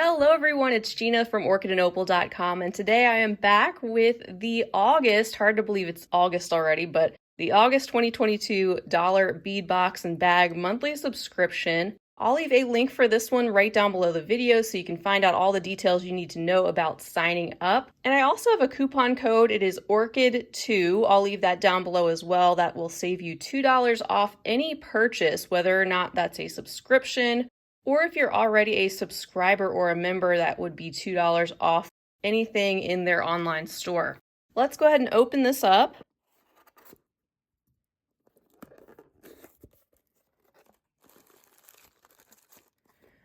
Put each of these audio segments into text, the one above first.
Hello everyone, it's Gina from orchidandopal.com, and today I am back with the August, hard to believe it's August already, but the August 2022 dollar bead box and bag monthly subscription. I'll leave a link for this one right down below the video so you can find out all the details you need to know about signing up. And I also have a coupon code. It is ORCHID2. I'll leave that down below as well. That will save you $2 off any purchase, whether or not that's a subscription, or if you're already a subscriber or a member, that would be $2 off anything in their online store. Let's go ahead and open this up.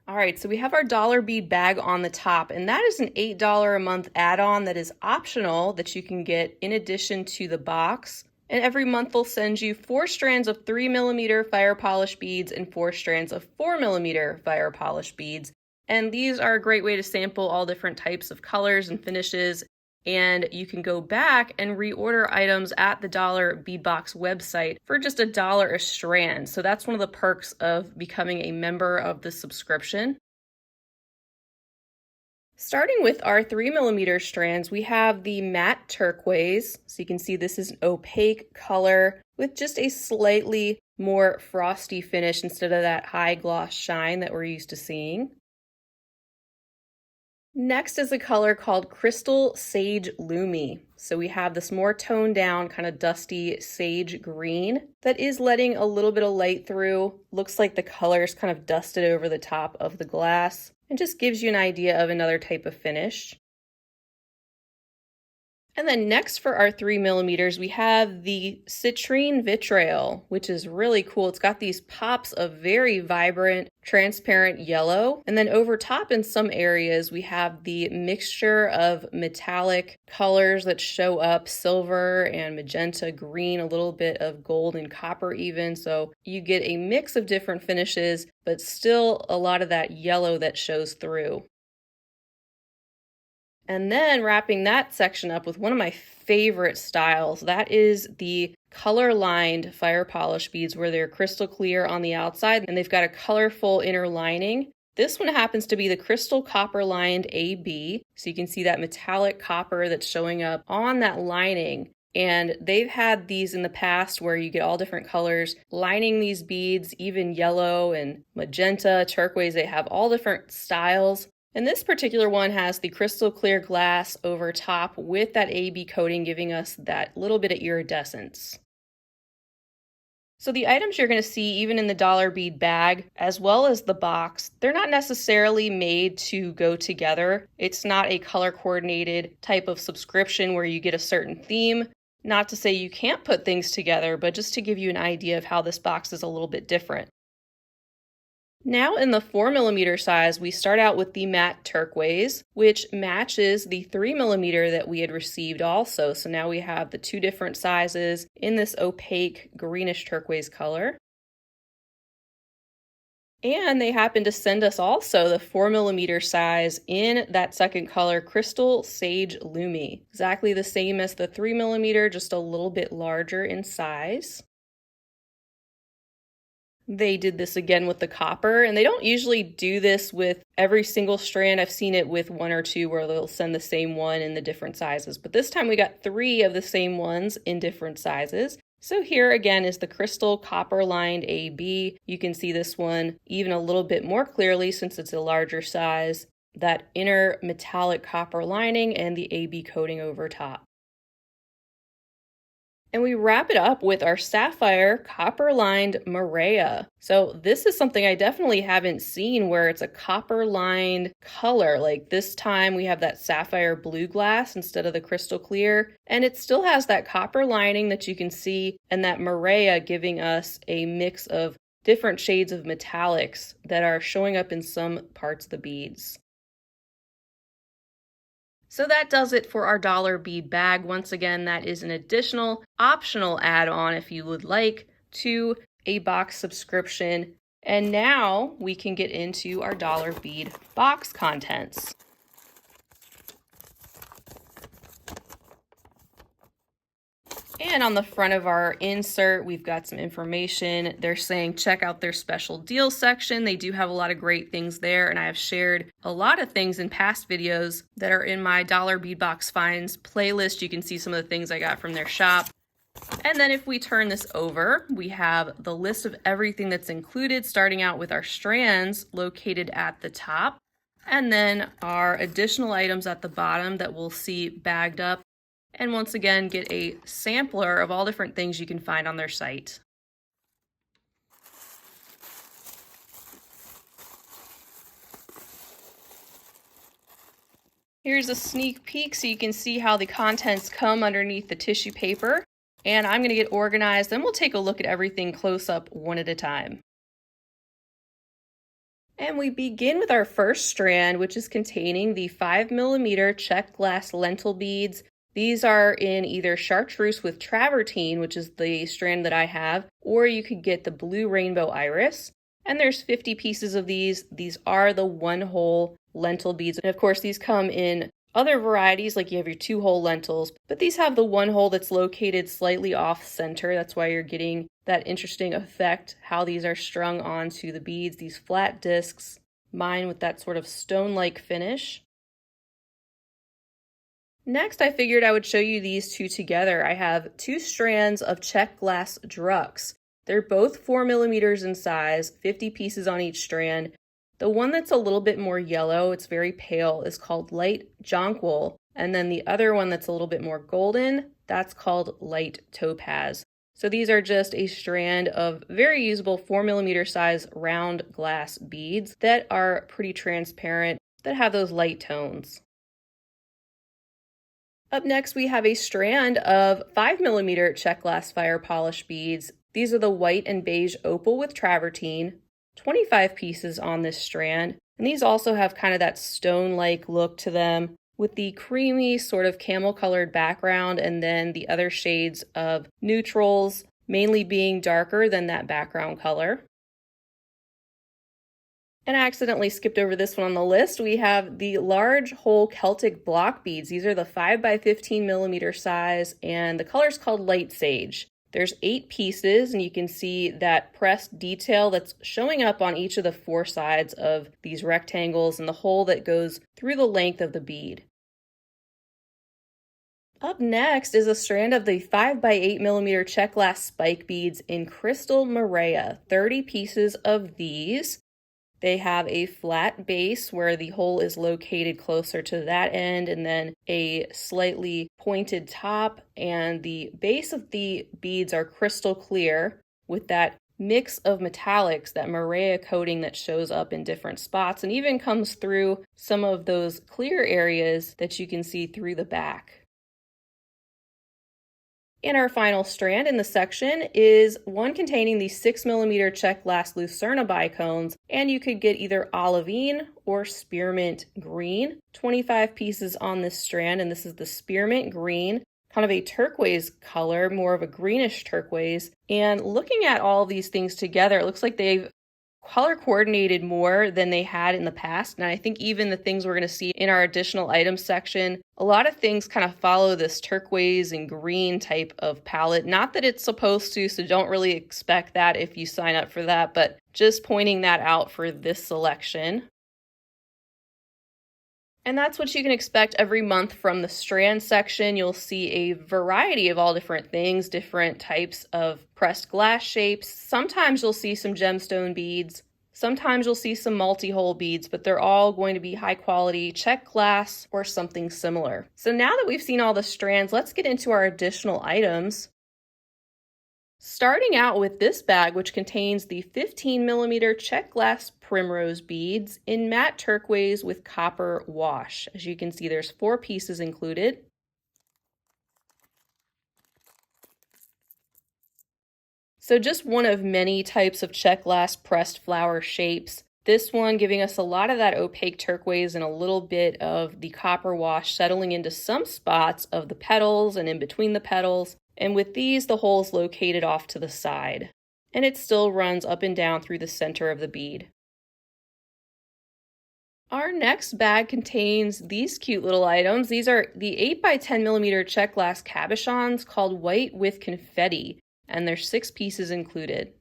All right, so we have our dollar bead bag on the top, and that is an $8 a month add-on that is optional that you can get in addition to the box. And every month they'll send you 4 strands of 3mm fire polish beads and 4 strands of 4mm fire polish beads. And these are a great way to sample all different types of colors and finishes. And you can go back and reorder items at the Dollar Bead Box website for just $1 a strand. So that's one of the perks of becoming a member of the subscription. Starting with our 3mm strands, we have the matte turquoise. So you can see this is an opaque color with just a slightly more frosty finish instead of that high gloss shine that we're used to seeing. Next is a color called Crystal Sage Lumi. So we have this more toned down, kind of dusty sage green that is letting a little bit of light through. Looks like the color is kind of dusted over the top of the glass and just gives you an idea of another type of finish. And then next for our 3mm, we have the Citrine Vitriol, which is really cool. It's got these pops of very vibrant, transparent yellow. And then over top in some areas, we have the mixture of metallic colors that show up, silver and magenta, green, a little bit of gold and copper even. So you get a mix of different finishes, but still a lot of that yellow that shows through. And then wrapping that section up with one of my favorite styles, that is the color-lined fire polish beads where they're crystal clear on the outside and they've got a colorful inner lining. This one happens to be the crystal copper-lined AB, so you can see that metallic copper that's showing up on that lining. And they've had these in the past where you get all different colors lining these beads, even yellow and magenta, turquoise. They have all different styles. And this particular one has the crystal clear glass over top with that AB coating, giving us that little bit of iridescence. So the items you're going to see even in the dollar bead bag, as well as the box, they're not necessarily made to go together. It's not a color coordinated type of subscription where you get a certain theme. Not to say you can't put things together, but just to give you an idea of how this box is a little bit different. Now in the 4mm size, we start out with the matte turquoise, which matches the 3mm that we had received also. So now we have the 2 different sizes in this opaque greenish turquoise color. And they happen to send us also the 4mm size in that second color, Crystal Sage Lumi. Exactly the same as the 3mm, just a little bit larger in size. They did this again with the copper, and they don't usually do this with every single strand. I've seen it with 1 or 2 where they'll send the same one in the different sizes. But this time we got 3 of the same ones in different sizes. So here again is the crystal copper lined AB. You can see this one even a little bit more clearly since it's a larger size. That inner metallic copper lining and the AB coating over top. And we wrap it up with our sapphire copper-lined merrier. So this is something I definitely haven't seen where it's a copper-lined color. Like this time we have that sapphire blue glass instead of the crystal clear. And it still has that copper lining that you can see and that merrier giving us a mix of different shades of metallics that are showing up in some parts of the beads. So that does it for our dollar bead bag. Once again, that is an additional optional add-on if you would like to a box subscription. And now we can get into our dollar bead box contents. And on the front of our insert, we've got some information. They're saying check out their special deal section. They do have a lot of great things there, and I have shared a lot of things in past videos that are in my Dollar Beadbox Finds playlist. You can see some of the things I got from their shop. And then if we turn this over, we have the list of everything that's included, starting out with our strands located at the top, and then our additional items at the bottom that we'll see bagged up. And once again, get a sampler of all different things you can find on their site. Here's a sneak peek so you can see how the contents come underneath the tissue paper. And I'm going to get organized, then we'll take a look at everything close up one at a time. And we begin with our first strand, which is containing the 5mm check glass lentil beads. These are in either chartreuse with travertine, which is the strand that I have, or you could get the blue rainbow iris. And there's 50 pieces of these. These are the 1-hole lentil beads. And of course, these come in other varieties, like you have your 2-hole lentils, but these have the 1-hole that's located slightly off center. That's why you're getting that interesting effect, how these are strung onto the beads, these flat discs, mine with that sort of stone-like finish. Next, I figured I would show you these two together. I have 2 strands of check glass drux. They're both 4mm in size, 50 pieces on each strand. The one that's a little bit more yellow, it's very pale, is called light jonquil. And then the other one that's a little bit more golden, that's called light topaz. So these are just a strand of very usable 4mm size round glass beads that are pretty transparent, that have those light tones. Up next, we have a strand of 5mm check glass fire polish beads. These are the white and beige opal with travertine. 25 pieces on this strand, and these also have kind of that stone-like look to them with the creamy sort of camel-colored background and then the other shades of neutrals mainly being darker than that background color. And I accidentally skipped over this one on the list. We have the large hole Celtic block beads. These are the 5x15mm size, and the color is called light sage. There's 8 pieces, and you can see that pressed detail that's showing up on each of the 4 sides of these rectangles and the hole that goes through the length of the bead. Up next is a strand of the 5x8mm check glass spike beads in crystal merrier. 30 pieces of these. They have a flat base where the hole is located closer to that end, and then a slightly pointed top, and the base of the beads are crystal clear with that mix of metallics, that merrier coating that shows up in different spots and even comes through some of those clear areas that you can see through the back. And our final strand in the section is one containing the 6mm check glass Lucerna bicones, and you could get either olivine or spearmint green. 25 pieces on this strand, and this is the spearmint green, kind of a turquoise color, more of a greenish turquoise. And looking at all these things together, it looks like they've color coordinated more than they had in the past. And I think even the things we're going to see in our additional items section, a lot of things kind of follow this turquoise and green type of palette. Not that it's supposed to, so don't really expect that if you sign up for that, but just pointing that out for this selection. And that's what you can expect every month from the strand section. You'll see a variety of all different things, different types of pressed glass shapes. Sometimes you'll see some gemstone beads. Sometimes you'll see some multi-hole beads, but they're all going to be high quality check glass or something similar. So now that we've seen all the strands, let's get into our additional items. Starting out with this bag, which contains the 15mm check glass primrose beads in matte turquoise with copper wash. As you can see, there's 4 pieces included. So just one of many types of check glass pressed flower shapes. This one giving us a lot of that opaque turquoise and a little bit of the copper wash settling into some spots of the petals and in between the petals. And with these, the hole is located off to the side. And it still runs up and down through the center of the bead. Our next bag contains these cute little items. These are the 8 by 10 millimeter check glass cabochons called White with Confetti, and there's 6 pieces included.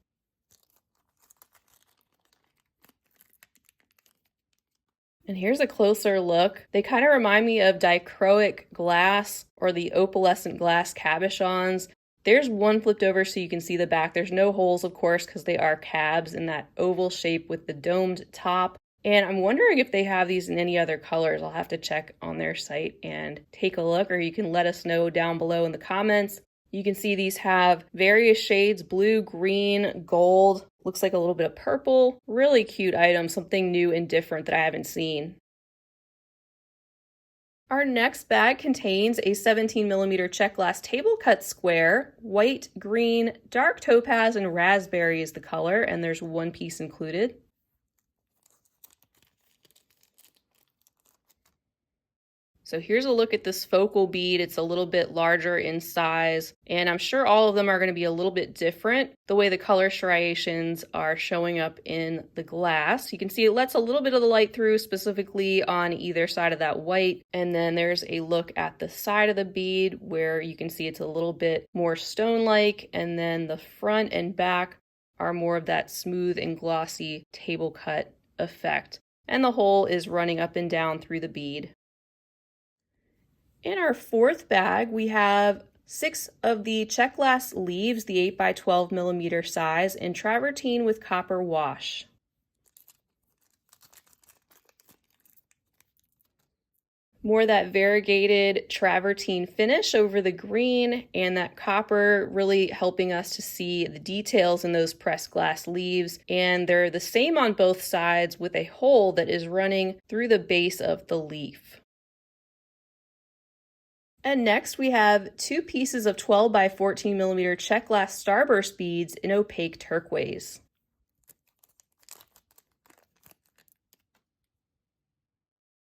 And here's a closer look. They kind of remind me of dichroic glass or the opalescent glass cabochons. There's one flipped over so you can see the back. There's no holes, of course, because they are cabs in that oval shape with the domed top. And I'm wondering if they have these in any other colors. I'll have to check on their site and take a look, or you can let us know down below in the comments. You can see these have various shades: blue, green, gold, looks like a little bit of purple. Really cute item, something new and different that I haven't seen. Our next bag contains a 17 millimeter check glass table cut square. White, green, dark topaz, and raspberry is the color, and there's 1 piece included. So here's a look at this focal bead. It's a little bit larger in size, and I'm sure all of them are going to be a little bit different the way the color striations are showing up in the glass. You can see it lets a little bit of the light through, specifically on either side of that white. And then there's a look at the side of the bead where you can see it's a little bit more stone-like, and then the front and back are more of that smooth and glossy table cut effect. And the hole is running up and down through the bead. In our fourth bag, we have 6 of the check glass leaves, the 8 by 12 millimeter size, in travertine with copper wash. More that variegated travertine finish over the green, and that copper really helping us to see the details in those pressed glass leaves. And they're the same on both sides with a hole that is running through the base of the leaf. And next we have 2 pieces of 12 by 14 millimeter check glass starburst beads in opaque turquoise.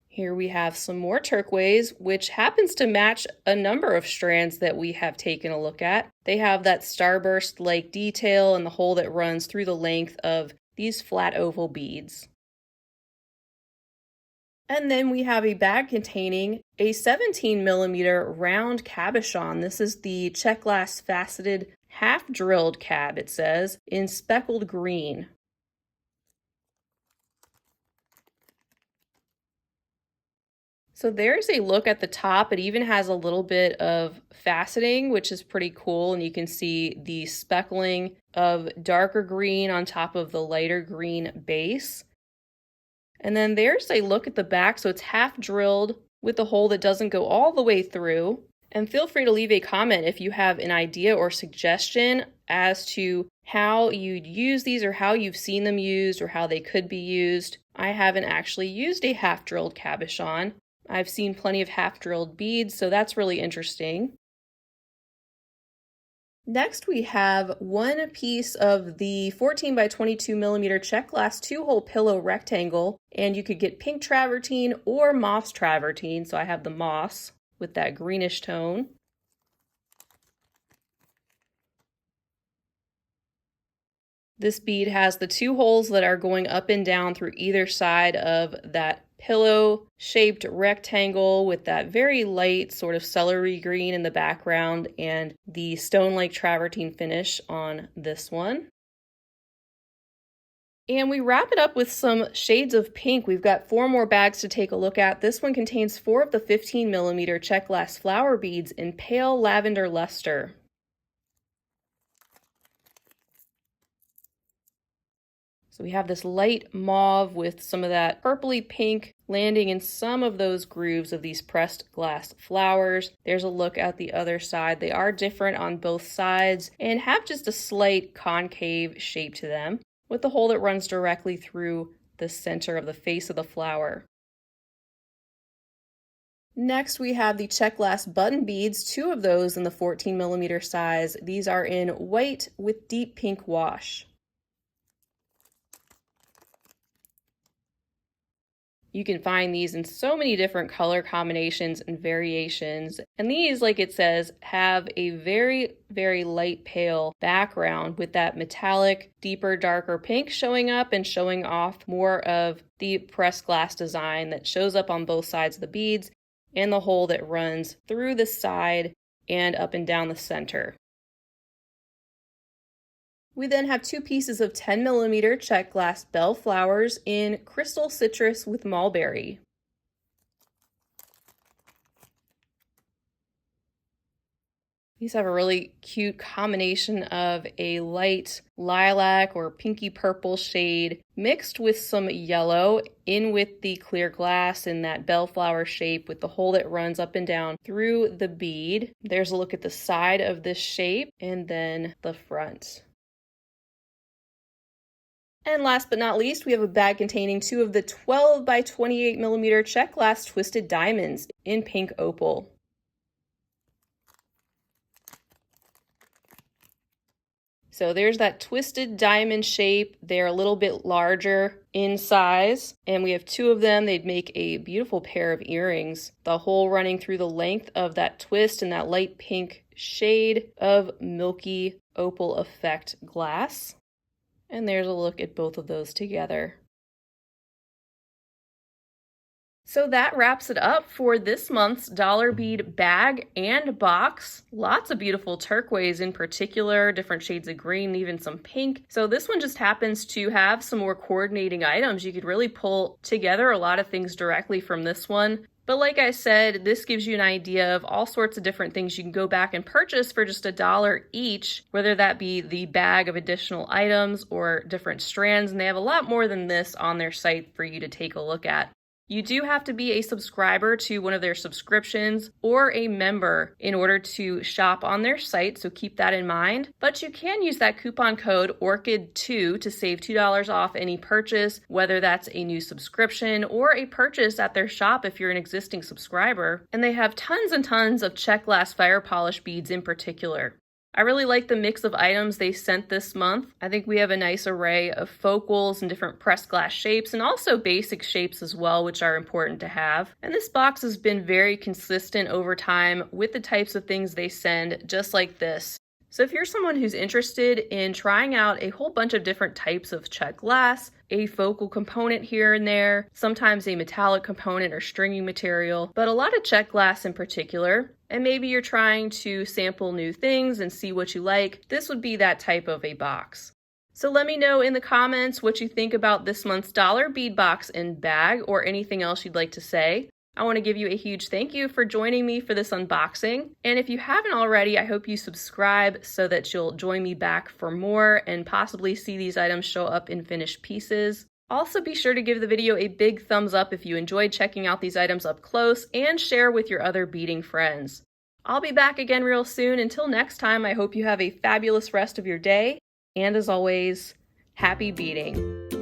Here we have some more turquoise, which happens to match a number of strands that we have taken a look at. They have that starburst-like detail and the hole that runs through the length of these flat oval beads. And then we have a bag containing a 17 millimeter round cabochon. This is the check glass faceted half drilled cab, it says, in speckled green. So there's a look at the top. It even has a little bit of faceting, which is pretty cool. And you can see the speckling of darker green on top of the lighter green base. And then there's a look at the back. So it's half drilled with a hole that doesn't go all the way through. And feel free to leave a comment if you have an idea or suggestion as to how you'd use these, or how you've seen them used, or how they could be used. I haven't actually used a half drilled cabochon. I've seen plenty of half drilled beads, so that's really interesting. Next, we have 1 piece of the 14 by 22 millimeter check glass 2-hole pillow rectangle, and you could get pink travertine or moss travertine. So I have the moss with that greenish tone. This bead has the 2 holes that are going up and down through either side of that pillow-shaped rectangle with that very light sort of celery green in the background and the stone-like travertine finish on this one. And we wrap it up with some shades of pink. We've got 4 more bags to take a look at. This one contains 4 of the 15 millimeter check glass flower beads in pale lavender luster. So we have this light mauve with some of that purpley pink landing in some of those grooves of these pressed glass flowers. There's a look at the other side. They are different on both sides and have just a slight concave shape to them, with the hole that runs directly through the center of the face of the flower. Next, we have the check glass button beads, 2 of those in the 14 millimeter size. These are in white with deep pink wash. You can find these in so many different color combinations and variations. And these, like it says, have a very, very light pale background with that metallic, deeper, darker pink showing up and showing off more of the pressed glass design that shows up on both sides of the beads and the hole that runs through the side and up and down the center. We then have 2 pieces of 10mm check glass bell flowers in crystal citrus with mulberry. These have a really cute combination of a light lilac or pinky purple shade mixed with some yellow in with the clear glass in that bellflower shape with the hole that runs up and down through the bead. There's a look at the side of this shape and then the front. And last but not least, we have a bag containing 2 of the 12 by 28mm check glass twisted diamonds in pink opal. So there's that twisted diamond shape. They're a little bit larger in size, and we have 2 of them. They'd make a beautiful pair of earrings. The hole running through the length of that twist and that light pink shade of milky opal effect glass. And there's a look at both of those together. So that wraps it up for this month's dollar bead bag and box. Lots of beautiful turquoise in particular, different shades of green, even some pink. So this one just happens to have some more coordinating items. You could really pull together a lot of things directly from this one. But like I said, this gives you an idea of all sorts of different things you can go back and purchase for just $1 each, whether that be the bag of additional items or different strands. And they have a lot more than this on their site for you to take a look at. You do have to be a subscriber to one of their subscriptions or a member in order to shop on their site, so keep that in mind. But you can use that coupon code ORCHID2 to save $2 off any purchase, whether that's a new subscription or a purchase at their shop if you're an existing subscriber. And they have tons and tons of check glass fire polish beads in particular. I really like the mix of items they sent this month. I think we have a nice array of focals and different pressed glass shapes and also basic shapes as well, which are important to have. And this box has been very consistent over time with the types of things they send, just like this. So if you're someone who's interested in trying out a whole bunch of different types of check glass, a focal component here and there, sometimes a metallic component or stringy material, but a lot of check glass in particular, and maybe you're trying to sample new things and see what you like, this would be that type of a box. So let me know in the comments what you think about this month's dollar bead box and bag or anything else you'd like to say. I want to give you a huge thank you for joining me for this unboxing. And if you haven't already, I hope you subscribe so that you'll join me back for more and possibly see these items show up in finished pieces. Also, be sure to give the video a big thumbs up if you enjoyed checking out these items up close and share with your other beading friends. I'll be back again real soon. Until next time, I hope you have a fabulous rest of your day. And as always, happy beading.